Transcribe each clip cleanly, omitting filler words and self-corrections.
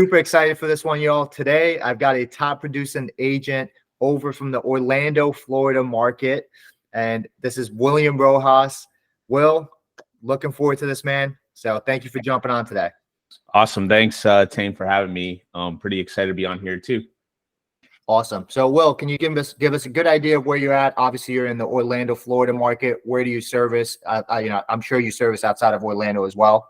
Super excited for this one, y'all. Today, I've got a top producing agent over from the Orlando, Florida market. And this is Will Rojas. Will, looking forward to this, man. So thank you for jumping on today. Awesome. Thanks, Tein, for having me. Pretty excited to be on here too. Awesome. So, Will, can you give us a good idea of where you're at? Obviously, you're in the Orlando, Florida market. Where do you service? I'm sure you service outside of Orlando as well.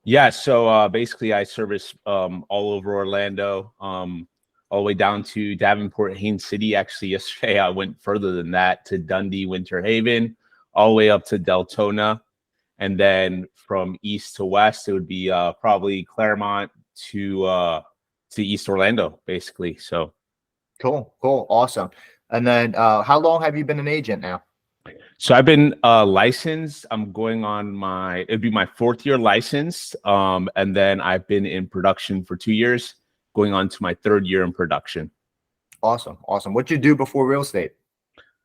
Yeah. So basically, I service all over Orlando, all the way down to Davenport, Haines City. Actually, yesterday I went further than that to Dundee, Winter Haven, all the way up to Deltona, and then from east to west, it would be probably Claremont to East Orlando, basically. So. Cool. Awesome. And then how long have you been an agent now? So I've been licensed. I'm going on it'd be my 4th year licensed. And then I've been in production for 2 years, going on to my 3rd year in production. Awesome. What'd you do before real estate?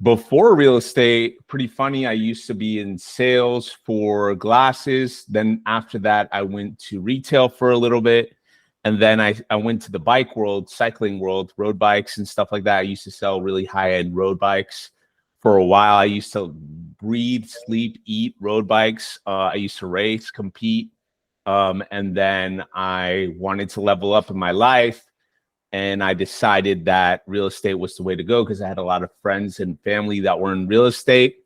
Before real estate, pretty funny. I used to be in sales for glasses. Then after that, I went to retail for a little bit. And then I went to the bike world, cycling world, road bikes and stuff like that. I used to sell really high-end road bikes for a while. I used to breathe, sleep, eat road bikes. I used to race, compete. And then I wanted to level up in my life. And I decided that real estate was the way to go because I had a lot of friends and family that were in real estate.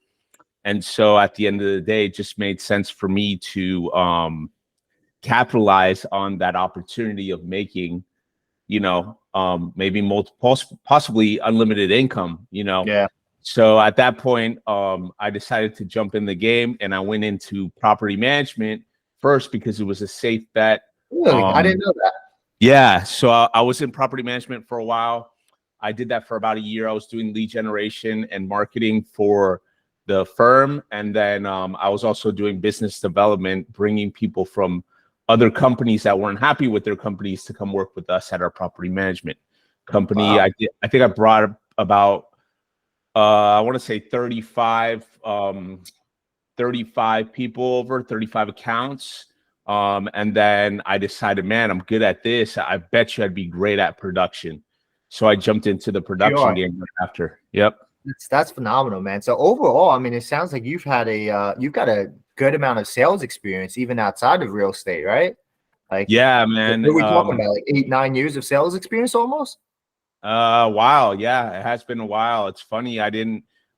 And so at the end of the day, it just made sense for me to capitalize on that opportunity of making, maybe possibly unlimited income, Yeah. So at that point, I decided to jump in the game, and I went into property management first because it was a safe bet. Really? I didn't know that. Yeah. So I was in property management for a while. I did that for about a year. I was doing lead generation and marketing for the firm. And then I was also doing business development, bringing people from other companies that weren't happy with their companies to come work with us at our property management company. Wow. I think I brought about, I want to say 35 people over, 35 accounts. And then I decided, man, I'm good at this. I bet you I'd be great at production. So I jumped into the production game right after. Yep. That's phenomenal, man. So overall, I mean, it sounds like you've got a good amount of sales experience, even outside of real estate, right? Like, yeah, man. What are we talking about? Like 8-9 years of sales experience almost? Wow. Yeah, it has been a while. It's funny.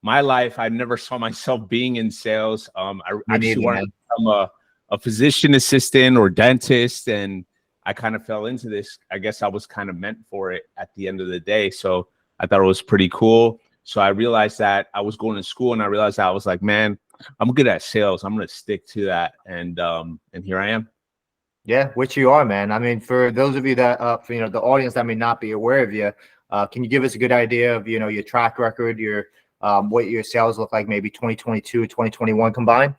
My life, I never saw myself being in sales. I actually wanted to become a physician assistant or dentist, and I kind of fell into this. I guess I was kind of meant for it at the end of the day. So I thought it was pretty cool. So I realized that I was going to school, and I realized that I was like, man, I'm good at sales. I'm going to stick to that. And here I am. Yeah, which you are, man. I mean, for those of you that, the audience that may not be aware of you, can you give us a good idea of, your track record, what your sales look like, maybe 2022, 2021 combined?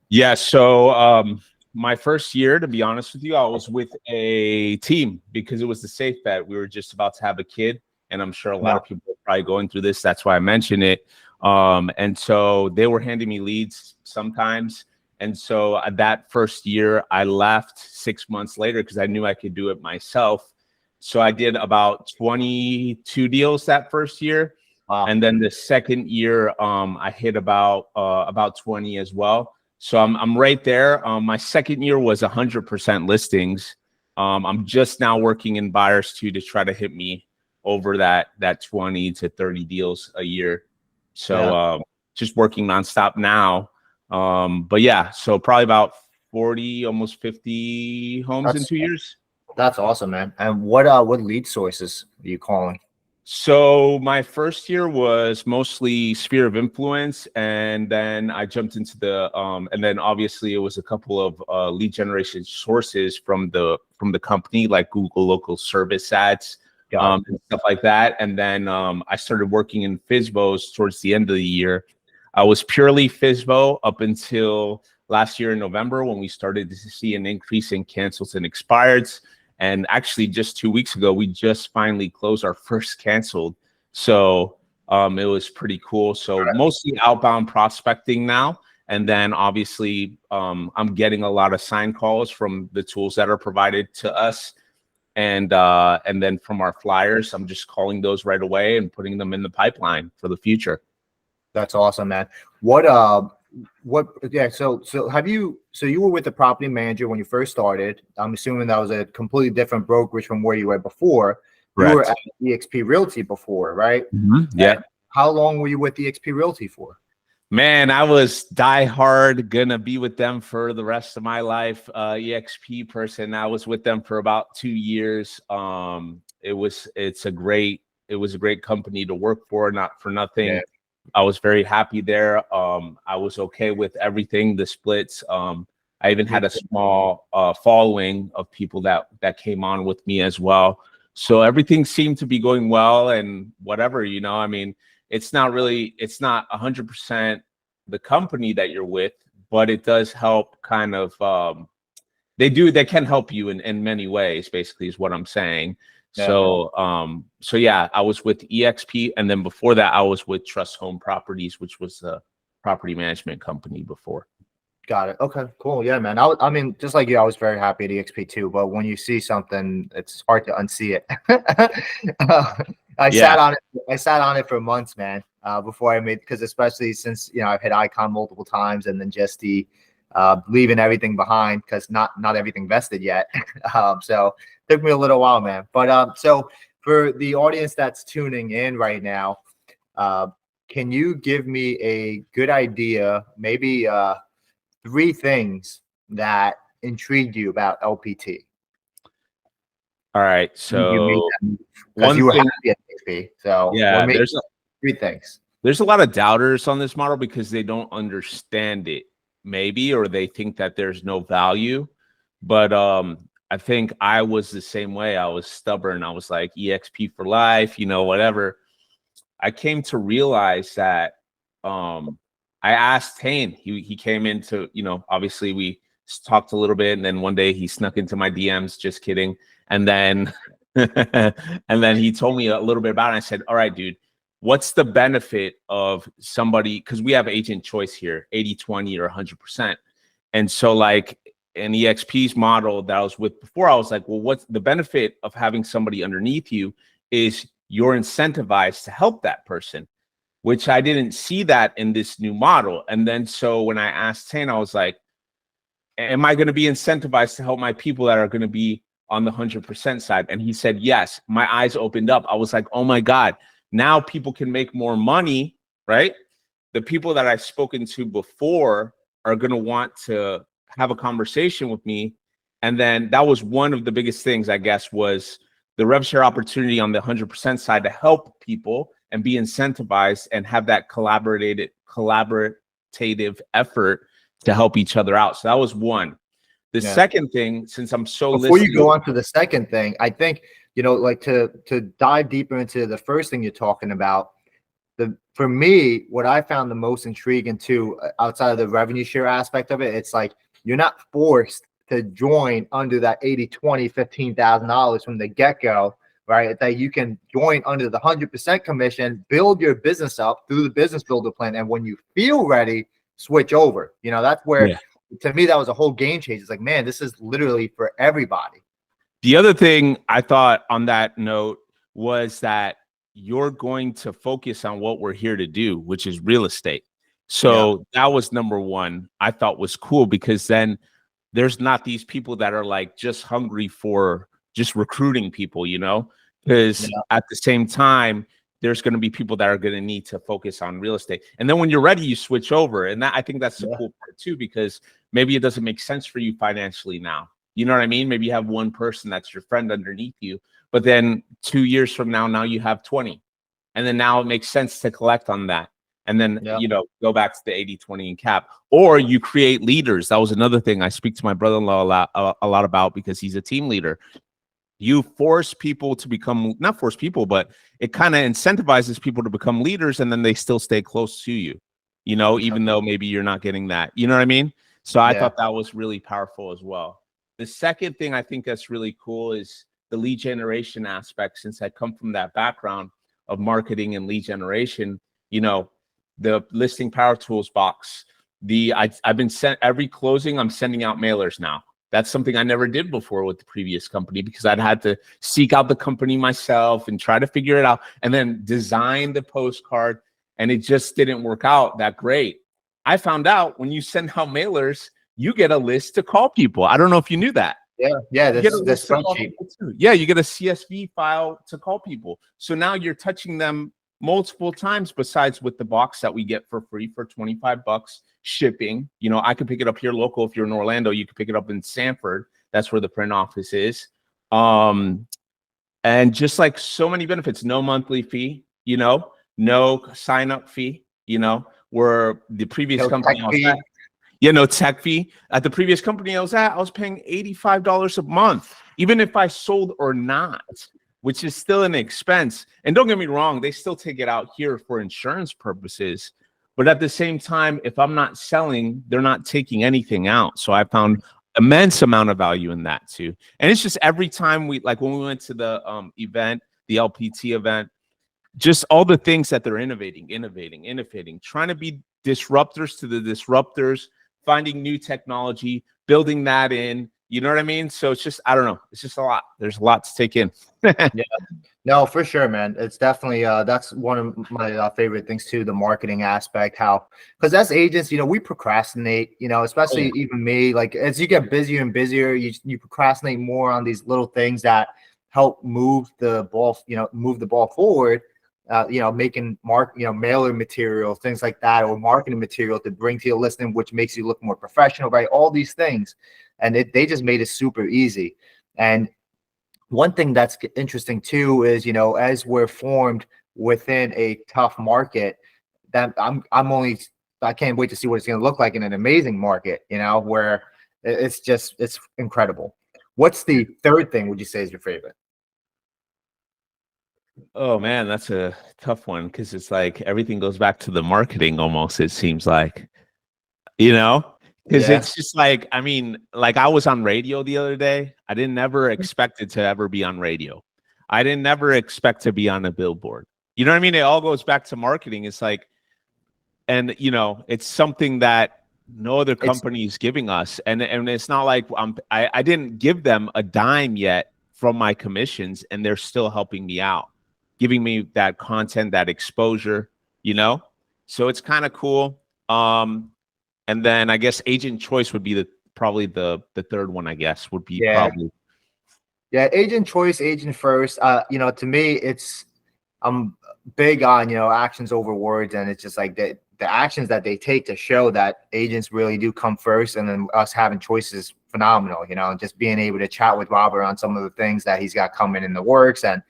Yeah. So my first year, to be honest with you, I was with a team because it was the safe bet. We were just about to have a kid. And I'm sure a lot of people are probably going through this. That's why I mentioned it. And so they were handing me leads sometimes. And so that first year, I left 6 months later because I knew I could do it myself. So I did about 22 deals that first year. Wow. And then the second year, I hit about 20 as well. So I'm right there. My second year was 100% listings. I'm just now working in buyers too to try to hit me over that 20 to 30 deals a year. So just working nonstop now. But yeah, so probably about 40, almost 50 homes in 2 years. That's awesome, man. And what lead sources are you calling? So my first year was mostly sphere of influence, and then I jumped into the and then obviously it was a couple of lead generation sources from the company, like Google local service ads. And stuff like that. And then I started working in FSBOs towards the end of the year. I was purely FSBO up until last year in November when we started to see an increase in cancels and expireds. And actually just 2 weeks ago, we just finally closed our first canceled. So it was pretty cool. So mostly outbound prospecting now. And then obviously I'm getting a lot of sign calls from the tools that are provided to us. And then from our flyers, I'm just calling those right away and putting them in the pipeline for the future. That's awesome, man. Yeah. So you were with the property manager when you first started. I'm assuming that was a completely different brokerage from where you were before. You were Correct. at eXp Realty before, right? Yeah. And how long were you with eXp Realty for? Man, I was diehard, gonna be with them for the rest of my life. eXp person. I was with them for about 2 years. It was a great company to work for, not for nothing. Yeah. I was very happy there. I was okay with everything, the splits. I even had a small following of people that came on with me as well. So everything seemed to be going well, and whatever, I mean, it's not 100% the company that you're with, but it does help kind of, they can help you in many ways, basically is what I'm saying. Yeah. So yeah, I was with eXp, and then before that I was with Trust Home Properties, which was a property management company before. Got it. Okay, cool. Yeah, man. I mean, just like you, I was very happy at eXp too. But when you see something, it's hard to unsee it. I sat on it for months, man. Before I made, because especially since I've hit icon multiple times, and then just the leaving everything behind because not everything vested yet. So it took me a little while, man. But so for the audience that's tuning in right now, can you give me a good idea, maybe 3 things that intrigued you about LPT? All right, You made so that because you were happy at HP. So yeah, what made 3 things? There's a lot of doubters on this model because they don't understand it, maybe, or they think that there's no value. But I think I was the same way. I was stubborn. I was like eXp for life, whatever. I came to realize that I asked Tein. He came into, obviously we talked a little bit, and then one day he snuck into my DMs. Just kidding. And then and then he told me a little bit about it. I said, all right, dude, what's the benefit of somebody, because we have agent choice here, 80-20 or 100%. And so like in eXp's model that I was with before, I was like, well, what's the benefit of having somebody underneath you is you're incentivized to help that person, which I didn't see that in this new model. And then so when I asked Tein, I was like, am I going to be incentivized to help my people that are going to be on the 100% side? And he said, yes. My eyes opened up. I was like, oh my God, now people can make more money, right? The people that I've spoken to before are going to want to have a conversation with me. And then that was one of the biggest things, I guess, was the rev share opportunity on the 100% side to help people and be incentivized and have that collaborative effort to help each other out. So that was one. The second thing, since I'm so before you go on to the second thing, I think like to dive deeper into the first thing you're talking about. For me, what I found the most intriguing too, outside of the revenue share aspect of it, it's like you're not forced to join under that 80-20, $15,000 from the get-go, right? That you can join under the 100% commission, build your business up through the business builder plan, and when you feel ready, switch over. That's where to me that was a whole game changer. It's like, man, this is literally for everybody. The other thing I thought on that note was that you're going to focus on what we're here to do, which is real estate. So that was number one, I thought was cool, because then there's not these people that are like just hungry for just recruiting people, because at the same time, there's going to be people that are going to need to focus on real estate. And then when you're ready, you switch over. And I think that's the cool part too, because maybe it doesn't make sense for you financially now. You know what I mean? Maybe you have one person that's your friend underneath you, but then 2 years from now you have 20. And then now it makes sense to collect on that. And then, go back to the 80-20 and cap, or you create leaders. That was another thing I speak to my brother-in-law a lot about, because he's a team leader. You force people to become, not force people, but it kind of incentivizes people to become leaders, and then they still stay close to you, even though maybe you're not getting that. You know what I mean? So I thought that was really powerful as well. The second thing I think that's really cool is the lead generation aspect. Since I come from that background of marketing and lead generation, the listing power tools box, I've been sent every closing, I'm sending out mailers now. That's something I never did before with the previous company, because I'd had to seek out the company myself and try to figure it out and then design the postcard. And it just didn't work out that great. I found out when you send out mailers, you get a list to call people. I don't know if you knew that. Yeah, You get a this list to call spreadsheet. people too. Yeah, you get a CSV file to call people. So now you're touching them multiple times, besides with the box that we get for free for $25 shipping. You know, I could pick it up here local. If you're in Orlando, you could pick it up in Sanford. That's where the print office is. And just like so many benefits, no monthly fee, you know, no sign up fee, you know, where the previous No company tech I was fee. at, yeah, no tech fee. At the previous company I was at, I was paying $85 a month, even if I sold or not, which is still an expense. And don't get me wrong, they still take it out here for insurance purposes. But at the same time, if I'm not selling, they're not taking anything out. So I found immense amount of value in that too. And it's just every time we, like when we went to the event, the LPT event, just all the things that they're innovating, trying to be disruptors to the disruptors, finding new technology, building that in, you know what I mean? So it's just, I don't know. It's just a lot. There's a lot to take in. Yeah, no, for sure, man. It's definitely that's one of my favorite things too, the marketing aspect. How, because as agents, you know, we procrastinate, you know, especially even me. Like as you get busier and busier, you procrastinate more on these little things that help move the ball, you know, move the ball forward. You know, making mailer material, things like that, or marketing material to bring to your listing, which makes you look more professional, right? All these things, and they just made it super easy. And one thing that's interesting too is, you know, as we're formed within a tough market, that I can't wait to see what it's going to look like in an amazing market, you know, where it's incredible. What's the third thing would you say is your favorite? Oh man, that's a tough one, because it's like everything goes back to the marketing almost, it seems like, you know, because Yeah. it's just like, I mean, like I was on radio the other day. I didn't never expect it to ever be on radio. I didn't never expect to be on a billboard. You know what I mean? It all goes back to marketing. It's like, and you know, it's something that no other It's company is giving us. And it's not like I didn't give them a dime yet from my commissions, and they're still helping me out, giving me that content, that exposure, you know? So it's kind of cool. And then I guess agent choice would be probably the third one, I guess, would be yeah. probably. Yeah, agent choice, agent first. You know, to me, I'm big on, you know, actions over words, and it's just like the actions that they take to show that agents really do come first, and then us having choices phenomenal, you know, and just being able to chat with Robert on some of the things that he's got coming in the works, and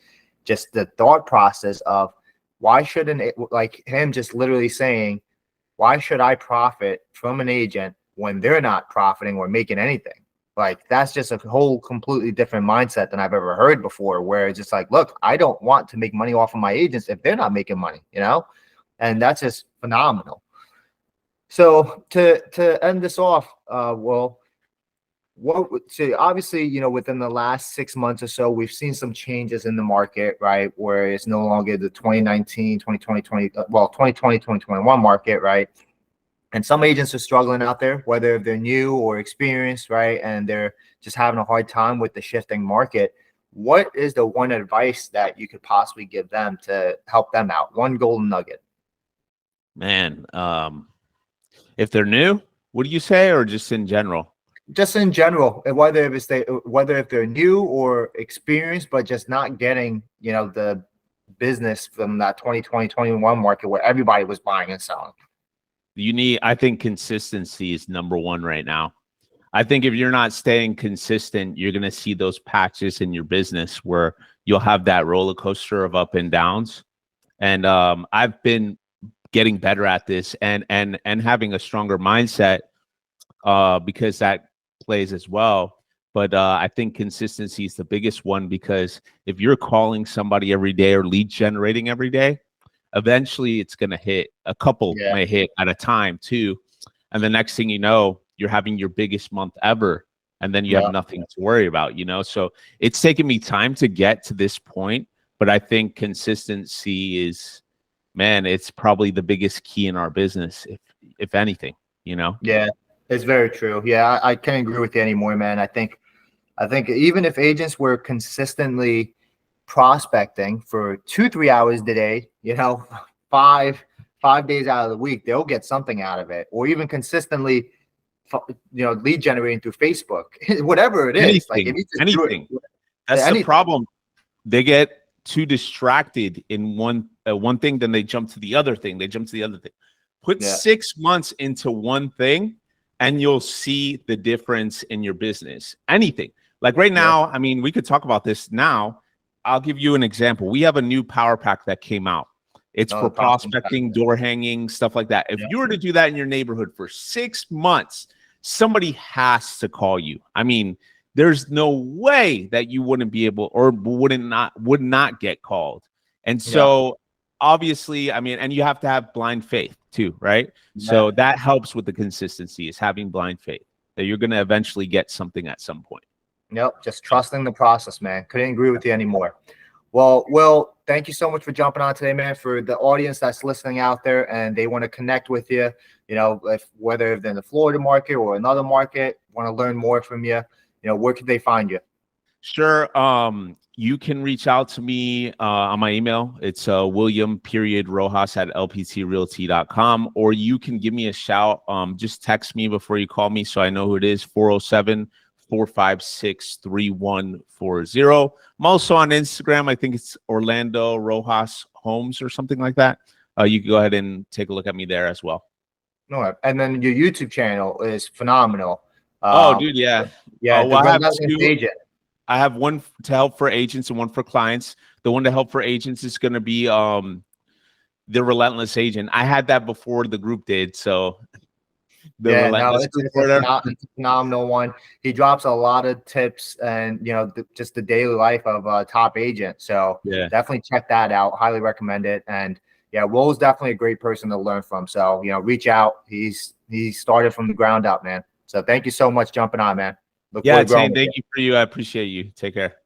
just the thought process of why shouldn't it, like him just literally saying, why should I profit from an agent when they're not profiting or making anything? Like that's just a whole completely different mindset than I've ever heard before, where it's just like, look, I don't want to make money off of my agents if they're not making money, you know? And that's just phenomenal. So to end this off, well, so obviously, you know, within the last 6 months or so, we've seen some changes in the market, right? Where it's no longer the 2019, 2020, 2020, 2021 market, right? And some agents are struggling out there, whether they're new or experienced, right? And they're just having a hard time with the shifting market. What is the one advice that you could possibly give them to help them out? One golden nugget. Man, if they're new, what do you say, or just in general? Just in general, whether if they're new or experienced, but just not getting, you know, the business from that 2020, 21 market where everybody was buying and selling. I think consistency is number one right now. I think if you're not staying consistent, you're going to see those patches in your business where you'll have that roller coaster of up and downs. And I've been getting better at this and having a stronger mindset because that plays as well. But I think consistency is the biggest one, because if you're calling somebody every day or lead generating every day, eventually it's going to hit. A couple may hit at a time too. And the next thing you know, you're having your biggest month ever. And then you have nothing to worry about, you know? So it's taken me time to get to this point, but I think consistency is, man, it's probably the biggest key in our business, if anything, you know? Yeah. It's very true. Yeah, I can't agree with you anymore, man. I think even if agents were consistently prospecting for 2-3 hours a day, you know, five five days out of the week, they'll get something out of it. Or even consistently, you know, lead generating through Facebook, whatever it is. Like if Anything, you just do anything. it, That's the anything. problem. They get too distracted in one thing, then they jump to the other thing. They jump to the other thing. Put Yeah, 6 months into one thing, and you'll see the difference in your business. Anything. Like right yeah. now, I mean, we could talk about this now. I'll give you an example. We have a new power pack that came out. It's No, for the problem. prospecting, door hanging, stuff like that. If Yeah, you were to do that in your neighborhood for 6 months, somebody has to call you. I mean, there's no way that you wouldn't be able or would not get called. And yeah, so obviously, I mean, and you have to have blind faith too, right? yeah. So that helps with the consistency, is having blind faith that you're going to eventually get something at some point. Yep, just trusting the process, man. Couldn't agree with you anymore. Well, Will, thank you so much for jumping on today, man. For the audience that's listening out there and they want to connect with you, you know, if whether they're in the Florida market or another market, want to learn more from you, you know, where could they find you? Sure. You can reach out to me on my email. It's William.Rojas at LPTRealty.com, or you can give me a shout. Just text me before you call me so I know who it is, 407-456-3140. I'm also on Instagram. I think it's Orlando Rojas Homes or something like that. You can go ahead and take a look at me there as well. No, and then your YouTube channel is phenomenal. Oh, dude, yeah. Yeah, Well, the I have Relentless two. Agent. I have one to help for agents and one for clients. The one to help for agents is going to be the Relentless Agent. I had that before the group did. So the Yeah, no, Relentless group it's order. it's a phenomenal one. He drops a lot of tips and, you know, just the daily life of a top agent. So Yeah. definitely check that out. Highly recommend it. And yeah, Will's definitely a great person to learn from. So, you know, reach out. He started from the ground up, man. So thank you so much jumping on, man. Look Yeah, forward to growing Tein, with you. thank you for you. I appreciate you. Take care.